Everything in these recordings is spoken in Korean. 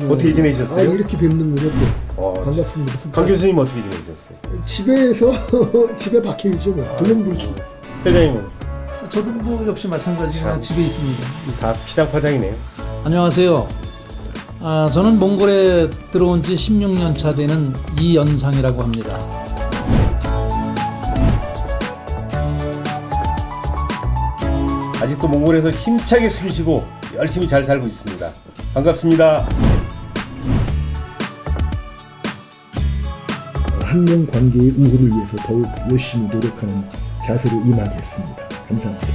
어떻게 지내셨어요? 이렇게 뵙는군요. 또. 반갑습니다. 강 교수님 어떻게 지내셨어요? 집에서 집에 박혀있죠. 뭐. 두문불출. 회장님은 저도 뭐 역시 마찬가지로 참. 집에 있습니다. 다 피장파장이네요. 안녕하세요. 저는 몽골에 들어온 지 16년 차 되는 이연상이라고 합니다. 아직도 몽골에서 힘차게 숨쉬고 열심히 잘 살고 있습니다. 반갑습니다. 한명 관계의 우호를 위해서 더욱 열심히 노력하는 자세로 임하겠습니다. 감사합니다.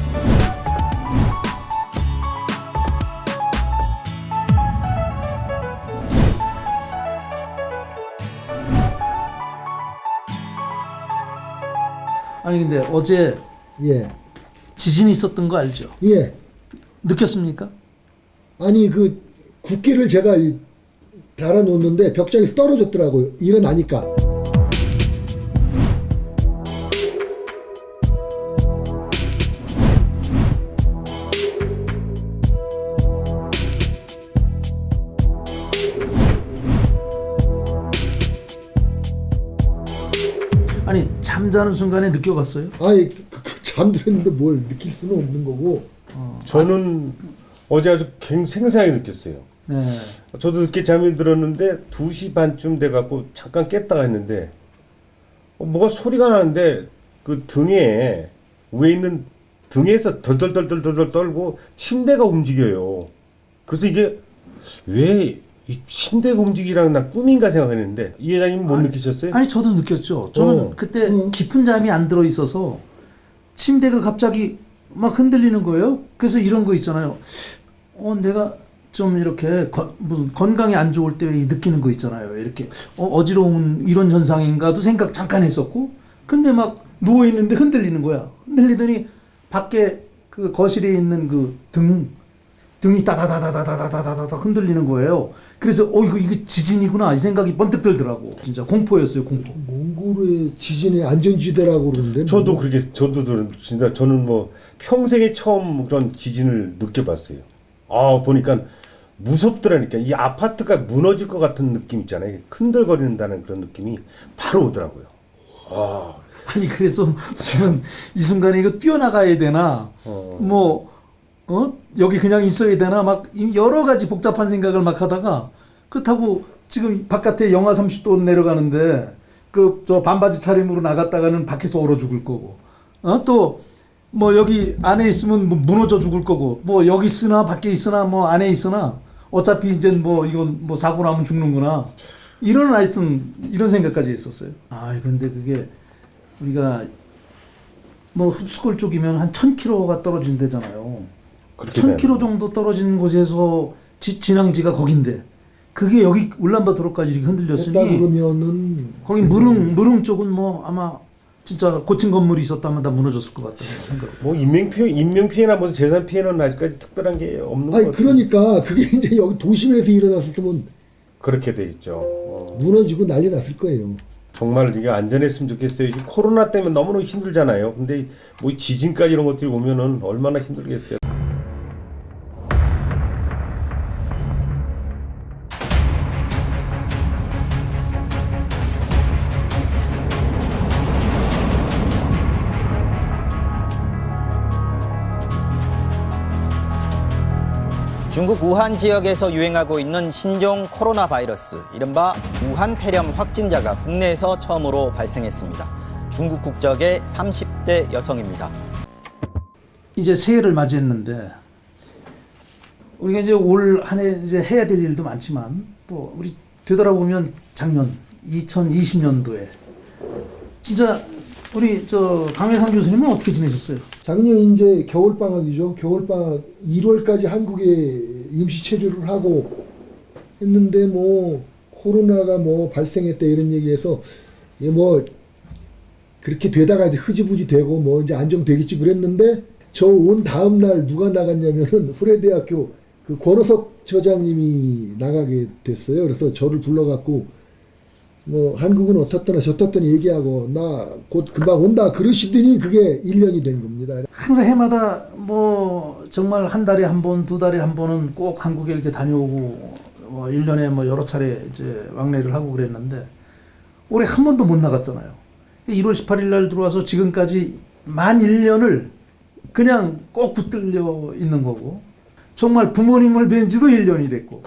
아니 근데 어제 예. 지진이 있었던 거 알죠? 예. 느꼈습니까? 아니 그 국기를 제가 달아놓는데 벽장에서 떨어졌더라고요. 일어나니까. 아니 잠자는 순간에 느껴봤어요? 아니 잠들었는데 뭘 느낄 수는 없는 거고. 저는 어제 아주 생생하게 느꼈어요. 네. 저도 늦게 잠이 들었는데 2시 반쯤 돼갖고 잠깐 깼다가 했는데 뭐가 소리가 나는데 그 등에 위에 있는 등에서 덜덜덜덜덜 떨고 침대가 움직여요. 그래서 이게 왜 이 침대가 움직이라는 나 꿈인가 생각했는데 이 회장님 못 느끼셨어요? 아니 저도 느꼈죠. 저는 그때 깊은 잠이 안 들어 있어서 침대가 갑자기 막 흔들리는 거예요. 그래서 이런 거 있잖아요. 내가 좀 이렇게 무슨 건강이 안 좋을 때 느끼는 거 있잖아요. 이렇게 어지러운 이런 현상인가도 생각 잠깐 했었고, 근데 막 누워 있는데 흔들리는 거야. 흔들리더니 밖에 그 거실에 있는 그 등이 따다다다다다다다다 흔들리는 거예요. 그래서 이거 지진이구나 이 생각이 번뜩 들더라고. 진짜 공포였어요, 공포. 몽골의 지진의 안전지대라고 그러는데. 저도 진짜 저는 뭐 평생에 처음 그런 지진을 느껴봤어요. 보니까 무섭더라니까. 이 아파트가 무너질 것 같은 느낌 있잖아요. 흔들거린다는 그런 느낌이 바로 오더라고요. 아니 그래서 저는 이 순간에 이거 뛰어나가야 되나 여기 그냥 있어야 되나 막 여러 가지 복잡한 생각을 막 하다가 그렇다고 지금 바깥에 영하 30도 내려가는데 저 반바지 차림으로 나갔다가는 밖에서 얼어 죽을 거고 또 뭐 여기 안에 있으면 무너져 죽을 거고 뭐 여기 있으나 밖에 있으나 뭐 안에 있으나 어차피 이제 뭐 이건 뭐 사고 나면 죽는구나 하여튼 이런 생각까지 했었어요. 근데 그게 우리가 뭐 흡수골 쪽이면 한 1000km가 떨어진 데잖아요. 1000km 정도 떨어진 곳에서 진앙지가 거긴데 그게 여기 울란바토르까지 이렇게 흔들렸으니 그러면은 거기 무릉 쪽은 뭐 아마 진짜 고층 건물이 있었다면 다 무너졌을 것 같다는 생각. 뭐 인명 피해나 무슨 재산 피해는 아직까지 특별한 게 없는 것 같아요. 그러니까 그게 이제 여기 도심에서 일어났었으면 그렇게 돼 있죠. 무너지고 난리 났을 거예요. 정말 이게 안전했으면 좋겠어요. 지금 코로나 때문에 너무너무 힘들잖아요. 근데 뭐 지진까지 이런 것들이 오면은 얼마나 힘들겠어요. 중국 우한 지역에서 유행하고 있는 신종 코로나 바이러스, 이른바 우한 폐렴 확진자가 국내에서 처음으로 발생했습니다. 중국 국적의 30대 여성입니다. 이제 새해를 맞이했는데 우리가 이제 올 한 해 이제 해야 될 일도 많지만 또 우리 되돌아보면 작년 2020년도에 진짜 우리 강회상 교수님은 어떻게 지내셨어요? 작년 이제 겨울방학이죠. 겨울방학 1월까지 한국에 임시 체류를 하고 했는데 뭐 코로나가 뭐 발생했다 이런 얘기해서 뭐 그렇게 되다가 이제 흐지부지 되고 뭐 이제 안정되겠지 그랬는데 저 온 다음 날 누가 나갔냐면은 후레대학교 그 권호석 저장님이 나가게 됐어요. 그래서 저를 불러갖고 뭐 한국은 어떻더라 저떻더니 얘기하고 나 곧 금방 온다 그러시더니 그게 1년이 된 겁니다. 항상 해마다 뭐 정말 한 달에 한 번, 두 달에 한 번은 꼭 한국에 이렇게 다녀오고 뭐 1년에 뭐 여러 차례 이제 왕래를 하고 그랬는데 올해 한 번도 못 나갔잖아요. 1월 18일 날 들어와서 지금까지 만 1년을 그냥 꼭 붙들려 있는 거고 정말 부모님을 뵌 지도 1년이 됐고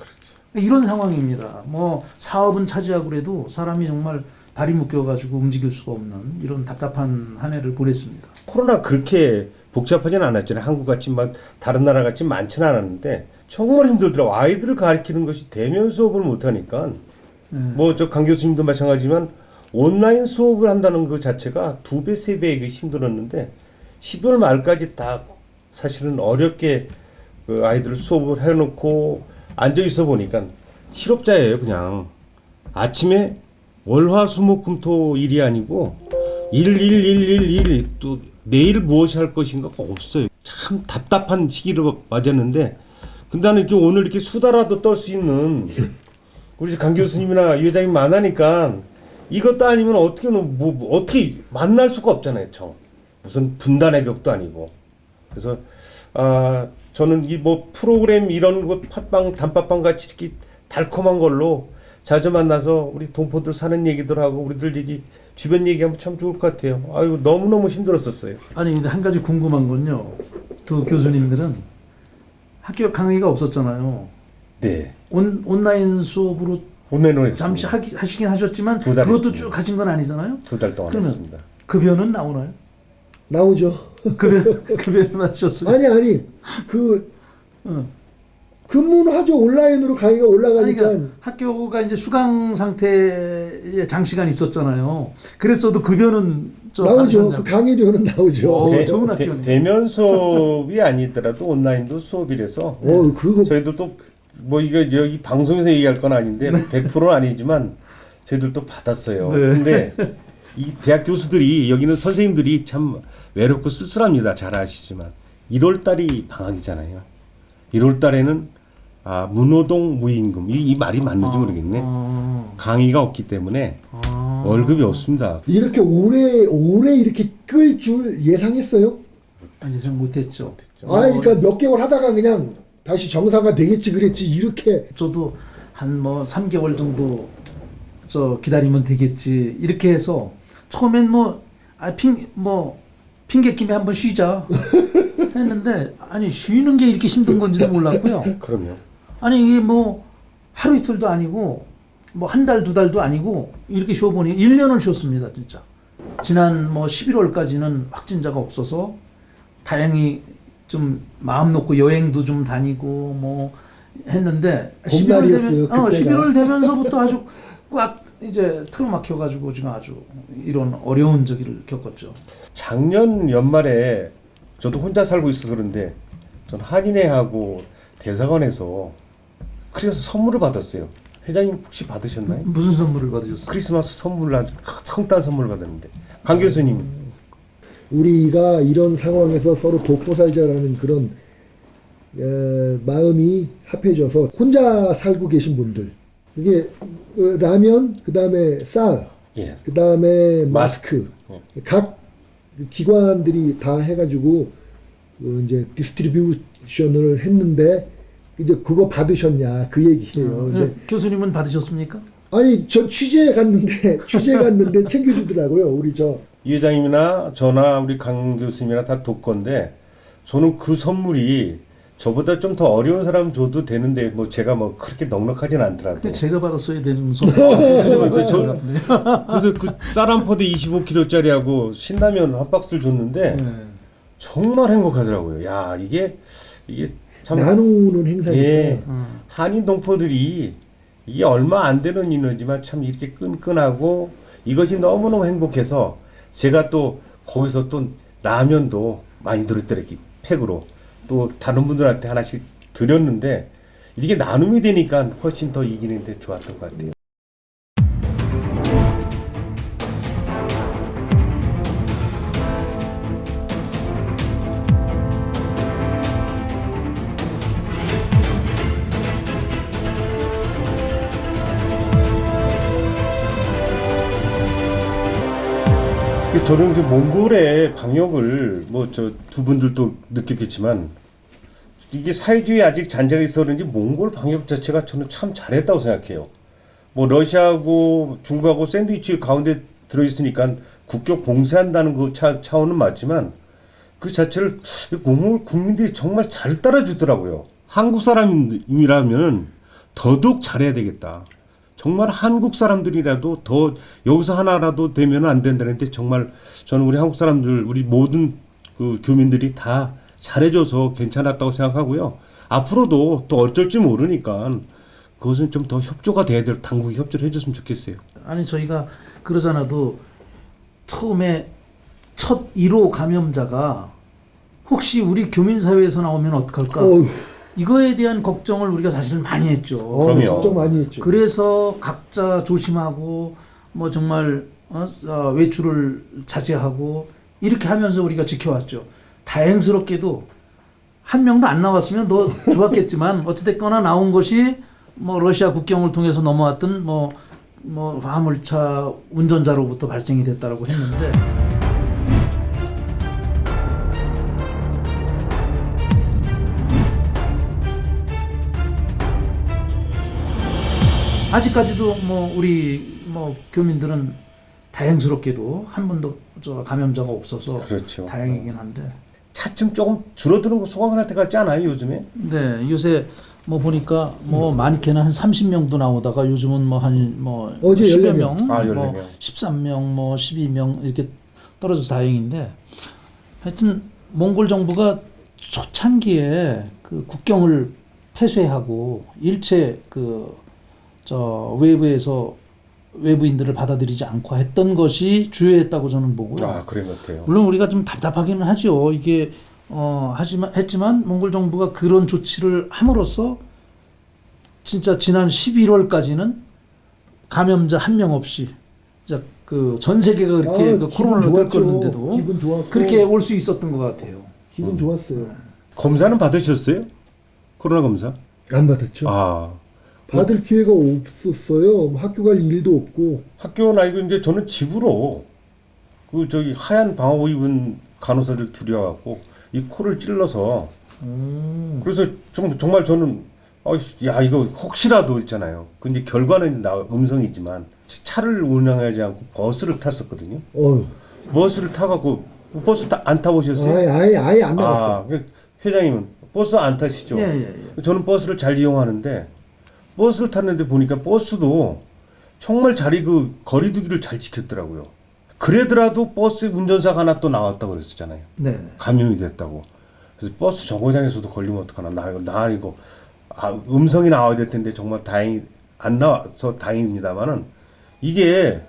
이런 상황입니다. 뭐 사업은 차지하고 그래도 사람이 정말 발이 묶여가지고 움직일 수가 없는 이런 답답한 한 해를 보냈습니다. 코로나 그렇게 복잡하진 않았잖아요. 한국 같이 막 다른 나라 같이 많지는 않았는데 정말 힘들더라고. 아이들을 가르치는 것이 대면 수업을 못 하니까 뭐 저 강 교수님도 마찬가지지만 온라인 수업을 한다는 그 자체가 2배, 3배 힘들었는데 12월 말까지 다 사실은 어렵게 그 아이들 수업을 해놓고 앉아 있어 보니까 실업자예요. 그냥 아침에 월화수목금토 일이 아니고 일 또 내일 무엇이 할 것인가 없어요. 참 답답한 시기로 맞았는데 근데 나는 이렇게 오늘 이렇게 수다라도 떨 수 있는 우리 강 교수님이나 이 회장님 만나니까 이것도 아니면 어떻게 어떻게 만날 수가 없잖아요. 무슨 분단의 벽도 아니고. 그래서 저는 이 뭐 프로그램 이런 거 팟빵 단팥빵 같이 이렇게 달콤한 걸로 자주 만나서 우리 동포들 사는 얘기들 하고 우리들 얘기 주변 얘기하면 참 좋을 것 같아요. 아유 너무너무 힘들었었어요. 아니 근데 한 가지 궁금한 건요. 두 교수님들은 학교 강의가 없었잖아요. 네. 온라인 수업으로 온라인으로 잠시 했습니다. 하시긴 하셨지만 두달 그것도 했습니다. 쭉 하신 건 아니잖아요. 2달 동안 그러면 했습니다. 급여는 나오나요? 나오죠. 급여는 하셨어요? 아니 그 응. 근무는 하죠. 온라인으로 강의가 올라가니까. 그러니까 학교가 이제 수강 상태에 장시간 있었잖아요. 그랬어도 급여는 나오죠. 받으셨냐고. 그 강의료는 나오죠. 좋은 학교네. 대면 수업이 아니더라도 온라인도 수업이라서 그거 저희도 뭐 이거 여기 방송에서 얘기할 건 아닌데 100%는 아니지만 저희들도 받았어요. 네. 근데 이 대학 교수들이 여기는 선생님들이 참 외롭고 쓸쓸합니다. 잘 아시지만 1월 달이 방학이잖아요. 1월 달에는 무노동 무임금 이 말이 맞는지 모르겠네. 강의가 없기 때문에 월급이 없습니다. 이렇게 오래 이렇게 끌 줄 예상했어요? 아니 좀 못했죠. 그러니까 몇 개월 하다가 그냥 다시 정상화 되겠지 그랬지 이렇게. 저도 한 뭐 3개월 정도 저 기다리면 되겠지 이렇게 해서 처음엔 핑계 김에 한번 쉬자 했는데 아니 쉬는 게 이렇게 힘든 건지도 몰랐고요. 그럼요. 아니 이게 뭐 하루 이틀도 아니고 뭐 한 달, 2달도 아니고 이렇게 쉬어보니 1년을 쉬었습니다, 진짜. 지난 뭐 11월까지는 확진자가 없어서 다행히 좀 마음 놓고 여행도 좀 다니고 뭐 했는데 11월 되면서부터 아주 꽉 이제 틀어막혀가지고 지금 아주 이런 어려운 저기를 겪었죠. 작년 연말에 저도 혼자 살고 있어서 그런데 전 한인회하고 대사관에서 그래서 선물을 받았어요. 회장님 혹시 받으셨나요? 무슨 선물을 받으셨어요? 크리스마스 선물 아주 성탄 선물 받았는데 강 교수님 우리가 이런 상황에서 서로 돕고 살자라는 그런 마음이 합해져서 혼자 살고 계신 분들 이게 라면 그다음에 쌀 예. 그다음에 마스크 예. 각 기관들이 다 해가지고 이제 디스트리뷰션을 했는데 이제 그거 받으셨냐 그 얘기예요. 근데 교수님은 받으셨습니까? 아니 저 취재 갔는데 챙겨주더라고요. 우리 저 이 회장님이나 저나 우리 강 교수님이나 다 돕건데 저는 그 선물이 저보다 좀 더 어려운 사람 줘도 되는데 뭐 제가 뭐 그렇게 넉넉하진 않더라도 제가 받았어야 되는 선물. 그래서 그 쌀 한 포대 25kg짜리하고 신라면 한 박스를 줬는데 정말 행복하더라고요. 야 이게 참 나누는 행사니까. 예, 한인 동포들이 이게 얼마 안 되는 인원이지만 참 이렇게 끈끈하고 이것이 너무너무 행복해서 제가 또 거기서 또 라면도 많이 들었더래 팩으로 또 다른 분들한테 하나씩 드렸는데 이게 나눔이 되니까 훨씬 더 이기는데 좋았던 것 같아요. 저는 이제 몽골의 방역을 뭐 저 두 분들도 느꼈겠지만 이게 사회주의 아직 잔재가 있어 그런지 몽골 방역 자체가 저는 참 잘했다고 생각해요. 뭐 러시아하고 중국하고 샌드위치 가운데 들어있으니까 국경 봉쇄한다는 그 차원은 맞지만 그 자체를 몽골 국민들이 정말 잘 따라주더라고요. 한국 사람이라면 더더욱 잘해야 되겠다. 정말 한국 사람들이라도 더 여기서 하나라도 되면 안 된다는데 정말 저는 우리 한국 사람들 우리 모든 그 교민들이 다 잘해줘서 괜찮았다고 생각하고요. 앞으로도 또 어쩔지 모르니까 그것은 좀 더 협조가 돼야 될 당국이 협조를 해줬으면 좋겠어요. 아니 저희가 그러잖아도 처음에 첫 1호 감염자가 혹시 우리 교민사회에서 나오면 어떡할까? 이거에 대한 걱정을 우리가 사실 많이 했죠. 그럼요. 걱정 많이 했죠. 그래서 각자 조심하고 뭐 정말 외출을 자제하고 이렇게 하면서 우리가 지켜왔죠. 다행스럽게도 한 명도 안 나왔으면 더 좋았겠지만 어찌됐거나 나온 것이 뭐 러시아 국경을 통해서 넘어왔던 뭐 화물차 운전자로부터 발생이 됐다라고 했는데 아직까지도 뭐 우리 뭐 교민들은 다행스럽게도 한 번도 저 감염자가 없어서 그렇죠. 다행이긴 한데 차츰 조금 줄어드는 거 소강 상태 같지 않아요 요즘에? 네 요새 뭐 보니까 뭐 많게는 한 30명도 나오다가 요즘은 뭐 한 뭐 어제 10여 14명. 명, 아, 뭐 14명. 13명, 뭐 12명 이렇게 떨어져서 다행인데 하여튼 몽골 정부가 초창기에 그 국경을 폐쇄하고 일체 그 저 외부에서 외부인들을 받아들이지 않고 했던 것이 주요했다고 저는 보고요. 아 그런 것 같아요. 물론 우리가 좀 답답하기는 하죠. 이게 했지만 몽골 정부가 그런 조치를 함으로써 진짜 지난 11월까지는 감염자 한 명 없이 진짜 그 전 세계가 그렇게 그 코로나를 떨궜는데도 기분 좋았고 그렇게 올 수 있었던 것 같아요. 기분 좋았어요. 검사는 받으셨어요? 코로나 검사? 안 받았죠. 아 받을 기회가 없었어요. 뭐 학교 갈 일도 없고. 학교는 아니고 이제 저는 집으로 그 저기 하얀 방호 입은 간호사들 들여갖고 이 코를 찔러서 그래서 정말 저는 야 이거 혹시라도 있잖아요. 근데 결과는 음성이지만 차를 운행하지 않고 버스를 탔었거든요. 버스를 타갖고 버스 안 타보셨어요? 아예 안 나갔어. 회장님은 버스 안 타시죠? 예. 저는 버스를 잘 이용하는데 버스를 탔는데 보니까 버스도 정말 자리 그 거리두기를 잘 지켰더라고요. 그래더라도 버스 운전사가 하나 또 나왔다고 그랬었잖아요. 네. 감염이 됐다고. 그래서 버스 정거장에서도 걸리면 어떡하나. 나 이거 음성이 나와야 될 텐데 정말 다행히 안 나와서 다행입니다만은 이게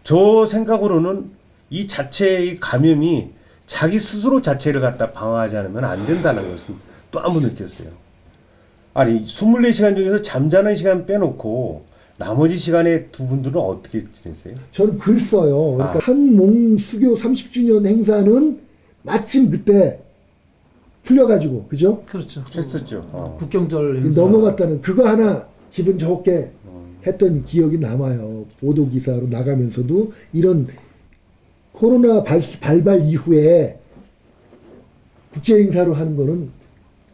저 생각으로는 이 자체의 감염이 자기 스스로 자체를 갖다 방어하지 않으면 안 된다는 것을 또 한 번 느꼈어요. 아니 24시간 중에서 잠자는 시간 빼놓고 나머지 시간에 두 분들은 어떻게 지내세요? 저는 글 써요. 그러니까 한몽 수교 30주년 행사는 마침 그때 풀려가지고 그죠? 그렇죠. 했었죠. 국경절 행사 넘어갔다는 그거 하나 기분 좋게 했던 기억이 남아요. 보도 기사로 나가면서도 이런 코로나 발발 이후에 국제 행사로 하는 거는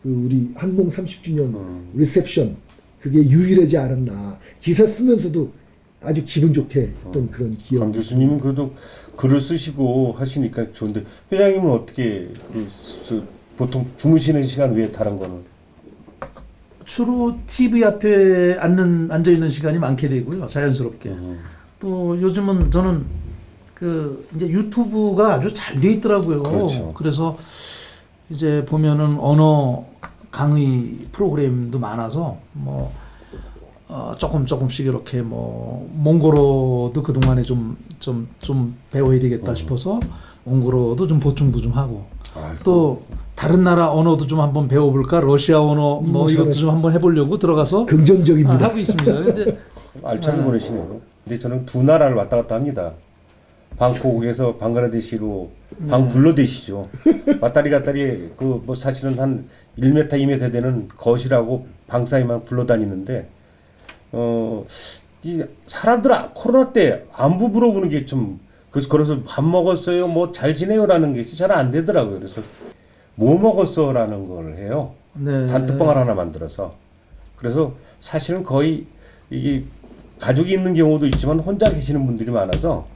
그 우리 한몽 30주년 리셉션 그게 유일하지 않았나. 기사 쓰면서도 아주 기분 좋게 했던 그런 기억. 강 교수님은 그래도 글을 쓰시고 하시니까 좋은데 회장님은 어떻게 보통 주무시는 시간 외에 다른 거는? 주로 TV 앞에 앉아 있는 시간이 많게 되고요. 자연스럽게. 또 요즘은 저는 그 이제 유튜브가 아주 잘 돼 있더라고요. 그렇죠. 그래서 이제 보면은 언어 강의 프로그램도 많아서 뭐 조금씩 이렇게 뭐 몽골어도 그 동안에 좀 배워야 되겠다 싶어서 몽골어도 좀 보충도 좀 하고 또 다른 나라 언어도 좀 한번 배워볼까 러시아 언어 뭐 이것도 좀 한번 해보려고 들어가서 긍정적입니다. 하고 있습니다. 근데 알차게 보내시네요. 근데 저는 두 나라를 왔다 갔다 합니다. 방콕에서 방글라데시로 방글라데시죠. 왔다리 갔다리 그 뭐 사실은 한 1m 2m 되는 거실하고 방 사이만 굴러다니는데 이 사람들 코로나 때 안부 물어보는 게 좀 그래서 밥 먹었어요 뭐 잘 지내요라는 게 잘 안 되더라고요. 그래서 뭐 먹었어라는 걸 해요. 네. 단톡방을 하나 만들어서. 그래서 사실은 거의 이게 가족이 있는 경우도 있지만 혼자 계시는 분들이 많아서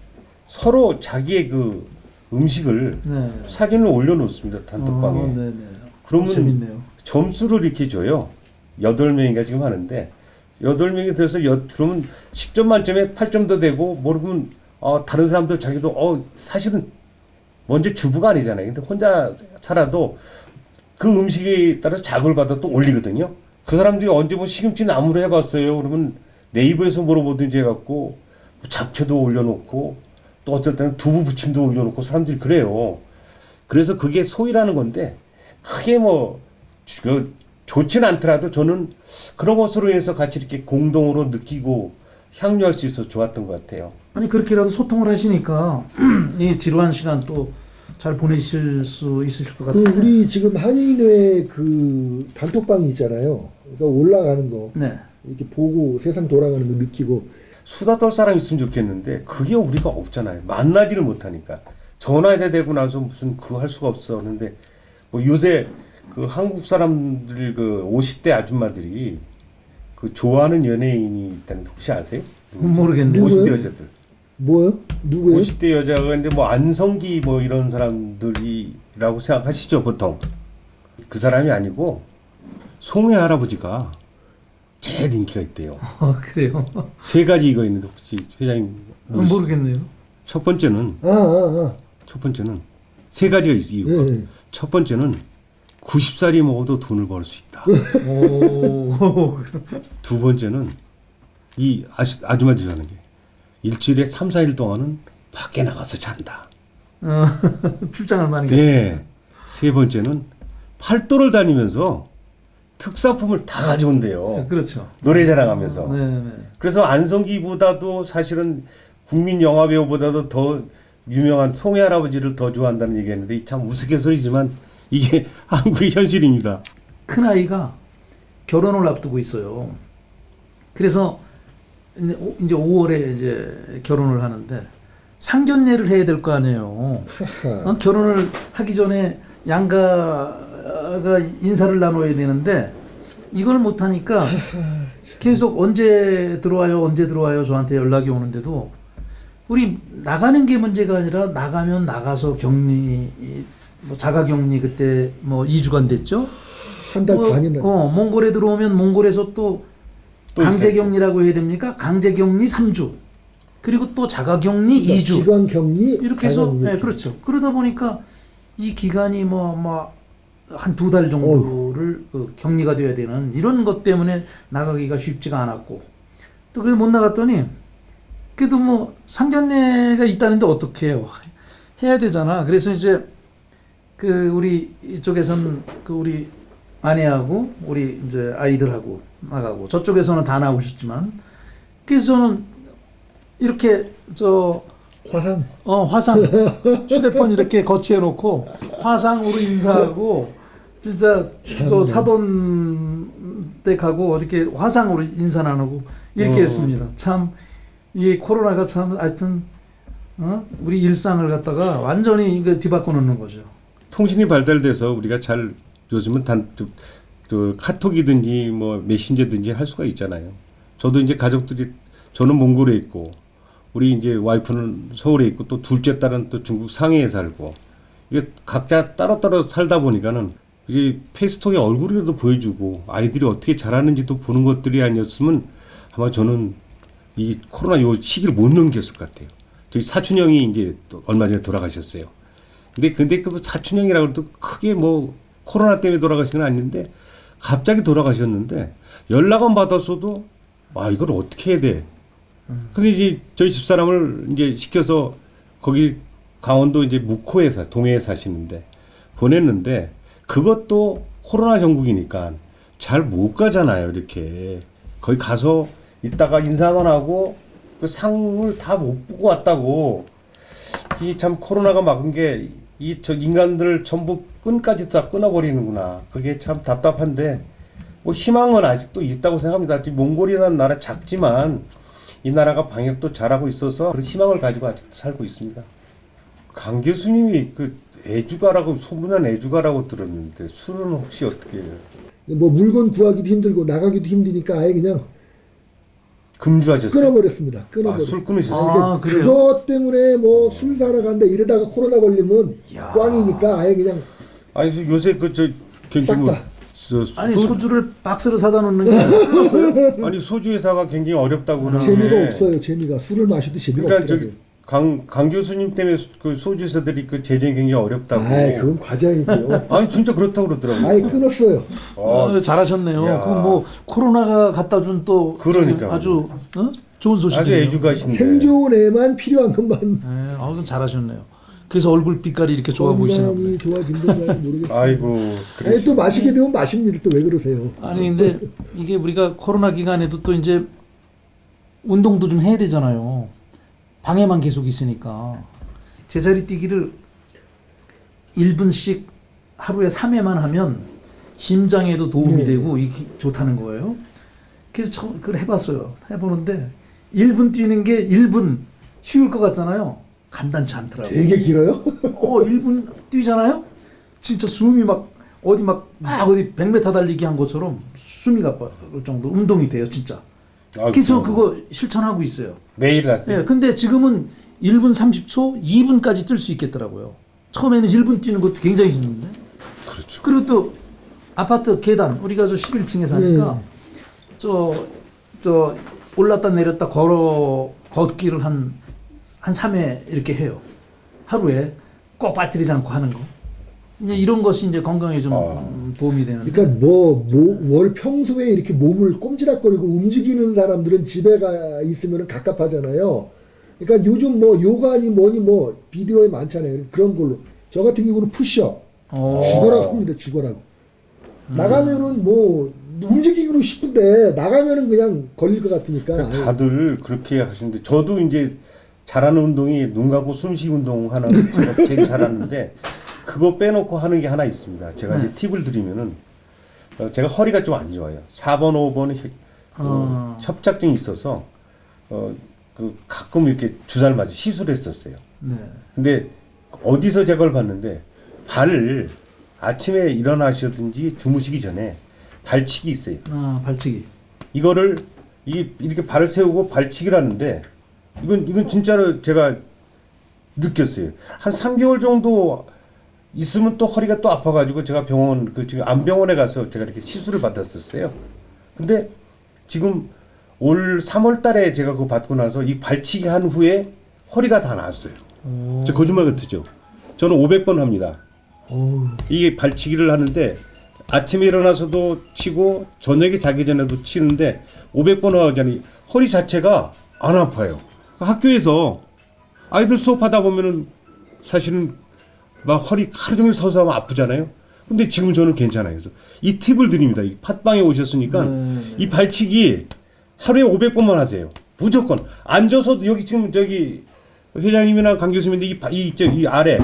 서로 자기의 그 음식을 네. 사진을 올려놓습니다. 단톡방에. 네네. 그러면 재밌네요. 점수를 이렇게 줘요. 8명인가 지금 하는데 8명이 들어서 그러면 10점 만점에 8점도 되고 모르면 다른 사람도 자기도 사실은 먼저 주부가 아니잖아요. 근데 혼자 살아도 그 음식에 따라서 자극을 받아 또 올리거든요. 그 사람들이 언제 뭐 시금치 나물을 해봤어요. 그러면 네이버에서 물어보든지 해갖고 잡채도 올려놓고 또 어쩔 때는 두부 부침도 올려놓고 사람들이 그래요. 그래서 그게 소위라는 건데 크게 뭐 좋지는 않더라도 저는 그런 것으로 해서 같이 이렇게 공동으로 느끼고 향유할 수 있어서 좋았던 것 같아요. 아니 그렇게라도 소통을 하시니까 이 지루한 시간 또 잘 보내실 수 있으실 것 그 같아요. 우리 지금 한인회 그 단톡방이 있잖아요. 그러니까 올라가는 거 네. 이렇게 보고 세상 돌아가는 거 느끼고 수다 떨 사람 있으면 좋겠는데 그게 우리가 없잖아요. 만나지를 못하니까. 전화해야 되고 나서 무슨 그거 할 수가 없어. 그런데 뭐 요새 그 한국 사람들 그 50대 아줌마들이 그 좋아하는 연예인이 있다는데 혹시 아세요? 모르겠네요. 50대 여자들. 뭐요? 누구예요? 50대 여자가 있는데 뭐 안성기 뭐 이런 사람들이라고 생각하시죠 보통. 그 사람이 아니고 송혜 할아버지가 제일 인기가 있대요. 그래요. 3가지 이거 있는데 혹시 회장님 모르겠네요. 첫 번째는 첫 번째는 3가지가 있어요. 이유가. 예. 첫 번째는 90살이 먹어도 돈을 벌 수 있다. 오. 두 번째는 이 아줌마들이 하는 게 일주일에 3, 4일 동안은 밖에 나가서 잔다. 출장을 많이 갔어요. 네. 세 번째는 팔도를 다니면서 특사품을 다 가져온대요. 그렇죠. 노래 자랑하면서. 네. 그래서 안성기보다도 사실은 국민 영화 배우보다도 더 유명한 송혜 할아버지를 더 좋아한다는 얘기했는데 참 우스갯소리지만 이게 한국의 현실입니다. 큰 아이가 결혼을 앞두고 있어요. 그래서 이제 5월에 이제 결혼을 하는데 상견례를 해야 될 거 아니에요. 결혼을 하기 전에 양가가 인사를 나눠야 되는데 이걸 못 하니까 계속 언제 들어와요 저한테 연락이 오는데도 우리 나가는 게 문제가 아니라 나가면 나가서 격리 뭐 자가격리 그때 뭐 2주간 됐죠. 한 달 반이나. 몽골에 들어오면 몽골에서 또 강제격리라고 해야 됩니까? 강제격리 3주. 그리고 또 자가격리 2주. 기관격리 이렇게 해서 자가격리. 네, 그렇죠. 그러다 보니까 이 기간이 한 2달 정도를 그 격리가 돼야 되는 이런 것 때문에 나가기가 쉽지가 않았고 또 그래서 못 나갔더니 그래도 뭐 상견례가 있다는데 어떻게 해요? 해야 되잖아. 그래서 이제 그 우리 이쪽에서는 그 우리 아내하고 우리 이제 아이들하고 나가고 저쪽에서는 다 나오셨지만 그래서 저는 이렇게 화상 휴대폰 이렇게 거치해 놓고 화상으로 인사하고 진짜 저 사돈 댁 가고 이렇게 화상으로 인사 나누고 이렇게 했습니다. 참 이 코로나가 참 하여튼 우리 일상을 갖다가 완전히 이거 뒤바꿔 놓는 거죠. 통신이 발달돼서 우리가 잘 요즘은 카톡이든지 뭐 메신저든지 할 수가 있잖아요. 저도 이제 가족들이 저는 몽골에 있고 우리 이제 와이프는 서울에 있고 또 둘째 딸은 또 중국 상해에 살고 이게 각자 따로따로 살다 보니까는 이게 페이스톡에 얼굴이라도 보여주고 아이들이 어떻게 자라는지도 보는 것들이 아니었으면 아마 저는 이 코로나 요 시기를 못 넘겼을 것 같아요. 저희 사촌 형이 이제 또 얼마 전에 돌아가셨어요. 근데 그 사촌 형이라고 해도 크게 뭐 코로나 때문에 돌아가신 건 아닌데 갑자기 돌아가셨는데 연락은 받았어도 이걸 어떻게 해야 돼? 그래서 이제 저희 집사람을 이제 시켜서 거기 강원도 이제 묵호에 동해에 사시는데 보냈는데 그것도 코로나 전국이니까 잘 못 가잖아요. 이렇게 거기 가서 있다가 인사만 하고 그 상을 다 못 보고 왔다고. 이 참 코로나가 막은 게 이 인간들 전부 끈까지 다 끊어버리는구나. 그게 참 답답한데 뭐 희망은 아직도 있다고 생각합니다. 몽골이라는 나라 작지만 이 나라가 방역도 잘하고 있어서 그런 희망을 가지고 아직도 살고 있습니다. 강 교수님이 그 애주가라고 소문난 애주가라고 들었는데 술은 혹시 어떻게 해요? 뭐 물건 구하기도 힘들고 나가기도 힘드니까 아예 그냥 금주하셨어요? 끊어버렸습니다. 끊어버렸어요. 술 끊으셨어요? 아, 그래요? 그것 때문에 뭐 술 사러 간다 이러다가 코로나 걸리면 야. 꽝이니까 아예 그냥 아니 요새 그저 싹 뭐, 다. 아니 소주를 박스로 사다 놓는 게 끊었어요? 아니 소주 회사가 굉장히 어렵다고 그러는데 재미가 없어요. 재미가 술을 마셔도 재미가 그러니까 없더라고요. 저기 강 교수님 때문에 그 소주 회사들이 그 재정이 굉장히 어렵다고. 아이 그건 과장이고요. 아니 진짜 그렇다고 그러더라고요. 아예 끊었어요. 잘하셨네요. 야. 그럼 뭐 코로나가 갖다 준 또 그러니까요. 아주 좋은 아주 소식이네요. 애주가신데. 생존에만 필요한 것만 네, 그건 잘하셨네요. 그래서 얼굴 빛깔이 이렇게 좋아 보이시나 보네. 건강이 좋아진 건지 모르겠어요. 아이고. 아니 또 마시게 되면 마십니다. 또 왜 그러세요? 아니 근데 이게 우리가 코로나 기간에도 또 이제 운동도 좀 해야 되잖아요. 방에만 계속 있으니까 제자리 뛰기를 1분씩 하루에 3회만 하면 심장에도 도움이 네. 되고 이게 좋다는 거예요. 그래서 처음 그걸 해봤어요. 해보는데 1분 뛰는 게 1분 쉬울 것 같잖아요. 간단치 않더라고요. 되게 길어요? 1분 뛰잖아요. 진짜 숨이 막 어디 어디 100m 달리기 한 것처럼 숨이 가빠를 정도로 운동이 돼요, 진짜. 아, 그래서 그거 실천하고 있어요. 매일 하세요? 예, 근데 지금은 1분 30초, 2분까지 뛸 수 있겠더라고요. 처음에는 1분 뛰는 것도 굉장히 힘든데. 그렇죠. 그리고 또 아파트 계단, 우리가 저 11층에 사니까 저 올랐다 내렸다 걷기를 한 3회 이렇게 해요. 하루에 꼭 빠뜨리지 않고 하는 거. 이제 이런 것이 이제 건강에 좀 도움이 되는. 그러니까 월 평소에 이렇게 몸을 꼼지락거리고 움직이는 사람들은 집에 가 있으면 갑갑하잖아요. 그러니까 요즘 뭐 요가니 뭐니 뭐 비디오에 많잖아요. 그런 걸로. 저 같은 경우는 푸시업. 죽어라고 합니다. 죽어라고. 나가면은 뭐 움직이고 싶은데 나가면은 그냥 걸릴 것 같으니까. 그러니까 다들 그렇게 하시는데 저도 이제 잘하는 운동이 눈 감고 숨쉬기 운동 하는 거 제가 제일 잘하는데 그거 빼놓고 하는 게 하나 있습니다. 제가 이제 팁을 드리면은 제가 허리가 좀 안 좋아요. 4번, 5번 협착증이 있어서 그 가끔 이렇게 주사를 맞아 시술했었어요. 네. 근데 어디서 제가 그걸 봤는데 발을 아침에 일어나시든지 주무시기 전에 발치기 있어요. 발치기. 이거를 이렇게 발을 세우고 발치기를 하는데 이건 진짜로 제가 느꼈어요. 한 3개월 정도 있으면 또 허리가 또 아파가지고 제가 병원 지금 안병원에 가서 제가 이렇게 시술을 받았었어요. 근데 지금 올 3월달에 제가 그거 받고 나서 이 발치기 한 후에 허리가 다 나았어요. 저 거짓말 같으죠? 저는 500번 합니다. 이게 발치기를 하는데 아침에 일어나서도 치고 저녁에 자기 전에도 치는데 500번 하자니 허리 자체가 안 아파요. 학교에서 아이들 수업하다 보면은 사실은 막 허리 하루 종일 서서 하면 아프잖아요. 근데 지금 저는 괜찮아요. 그래서 이 팁을 드립니다. 이 팟빵에 오셨으니까 이 발치기 하루에 500번만 하세요. 무조건 앉아서도 여기 지금 저기 회장님이나 강 교수님인데 이 아래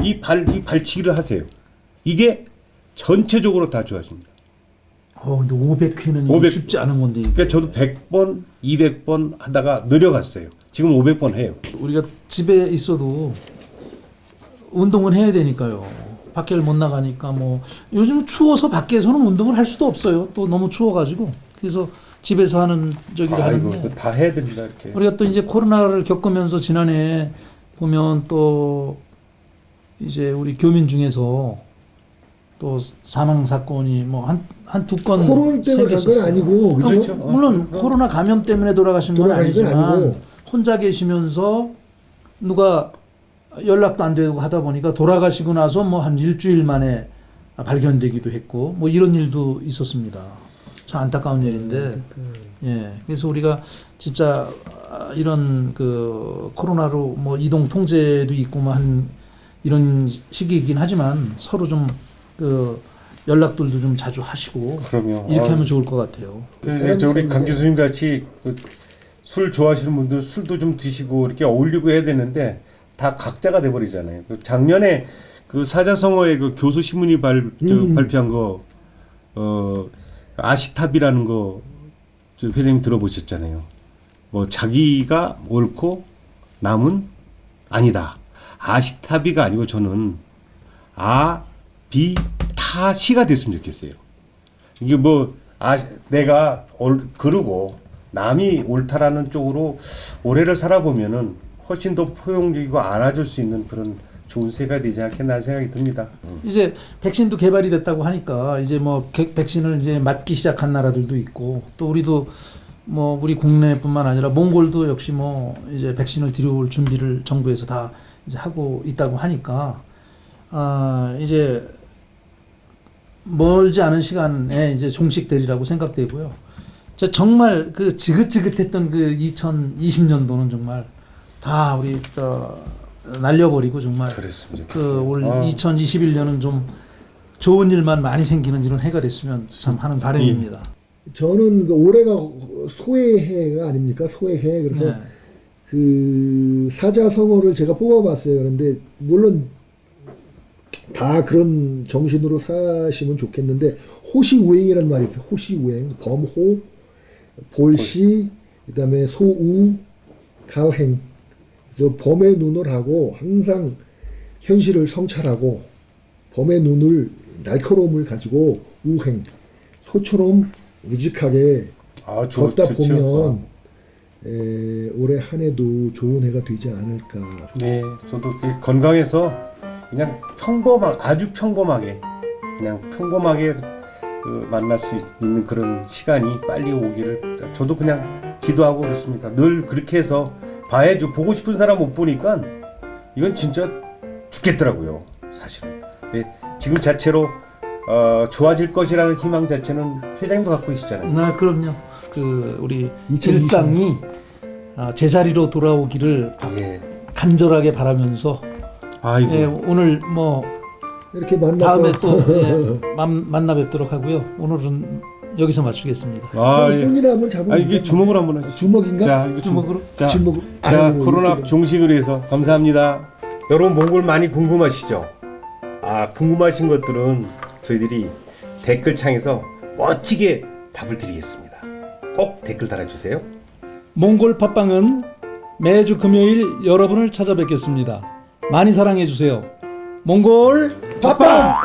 이 발치기를 하세요. 이게 전체적으로 다 좋아집니다. 근데 500회는 500. 쉽지 않은 건데. 이게. 그러니까 저도 100번, 200번 하다가 늘려갔어요. 지금 500번 해요. 우리가 집에 있어도 운동을 해야 되니까요. 밖에를 못 나가니까 뭐 요즘 추워서 밖에서는 운동을 할 수도 없어요. 또 너무 추워가지고 그래서 집에서 하는 저기를 아이고, 하는데 그거 다 해야 됩니다. 이렇게. 우리가 또 이제 코로나를 겪으면서 지난해 보면 또 이제 우리 교민 중에서 또 사망 사건이 뭐 한 두 건 코로나 때문에 간 건 아니고 그죠? 그렇죠. 물론 코로나 감염 때문에 돌아가신 건 돌아가신 건 아니지만 아니고. 혼자 계시면서 누가 연락도 안 되고 하다 보니까 돌아가시고 나서 뭐 한 일주일 만에 발견되기도 했고 뭐 이런 일도 있었습니다. 참 안타까운 일인데 예 그래서 우리가 진짜 이런 그 코로나로 뭐 이동 통제도 있고 뭐 한 이런 시기이긴 하지만 서로 좀 그 연락들도 좀 자주 하시고 그럼요. 이렇게 하면 좋을 것 같아요. 그래서 이제 우리 강 교수님 같이 술 좋아하시는 분들 술도 좀 드시고 이렇게 어울리고 해야 되는데 다 각자가 돼버리잖아요. 작년에 그 사자성어의 그 교수 신문이 발표한 거 아시탑이라는 거 회장님 들어보셨잖아요. 뭐 자기가 옳고 남은 아니다. 아시탑이가 아니고 저는 아, 비, 타, 시가 됐으면 좋겠어요. 이게 뭐, 내가 그러고 남이 옳다라는 쪽으로 올해를 살아보면은 훨씬 더 포용적이고 안아줄 수 있는 그런 좋은 새가 되지 않겠나 하는 생각이 듭니다. 이제 백신도 개발이 됐다고 하니까 이제 뭐 백신을 이제 맞기 시작한 나라들도 있고 또 우리도 뭐 우리 국내뿐만 아니라 몽골도 역시 뭐 이제 백신을 들여올 준비를 정부에서 다 이제 하고 있다고 하니까 이제 멀지 않은 시간에 이제 종식되리라고 생각되고요. 정말 그 지긋지긋했던 그 2020년도는 정말 다 우리 날려버리고 정말 그랬으면 그 좋겠어요. 올 2021년은 좀 좋은 일만 많이 생기는 이런 해가 됐으면 참 하는 바람입니다. 저는 그 올해가 소해해가 아닙니까? 소해해. 그래서 네. 그 사자성어를 제가 뽑아봤어요. 그런데 물론 다 그런 정신으로 사시면 좋겠는데 호시우행이라는 말이 있어요. 호시우행, 범호, 볼시, 그다음에 소우, 갈행. 그래서 범의 눈을 하고 항상 현실을 성찰하고 범의 눈을 날카로움을 가지고 우행, 소처럼 우직하게 걷다 보면 올해 한 해도 좋은 해가 되지 않을까. 네, 저도 건강해서 그냥 아주 평범하게 그냥 평범하게 만날 수 있는 그런 시간이 빨리 오기를 저도 그냥 기도하고 그렇습니다. 늘 그렇게 해서 봐야죠. 보고 싶은 사람 못 보니까 이건 진짜 죽겠더라고요, 사실은. 근데 지금 자체로 좋아질 것이라는 희망 자체는 회장님도 갖고 계시잖아요. 그럼요. 그 우리 2020. 일상이 제자리로 돌아오기를 예. 간절하게 바라면서 아이고. 예, 오늘 뭐 이렇게 만나서 다음에 또 만나 뵙도록 하고요. 오늘은 여기서 마치겠습니다. 손이나 한번 잡으면 이게 주먹을 한번 하시죠. 주먹인가? 자, 이거 주먹으로? 주먹. 자, 아이고, 코로나 이렇게. 종식을 위해서 감사합니다. 여러분 몽골 많이 궁금하시죠? 궁금하신 것들은 저희들이 댓글창에서 멋지게 답을 드리겠습니다. 꼭 댓글 달아주세요. 몽골 팟빵은 매주 금요일 여러분을 찾아뵙겠습니다. 많이 사랑해 주세요. 몽골 팟빵!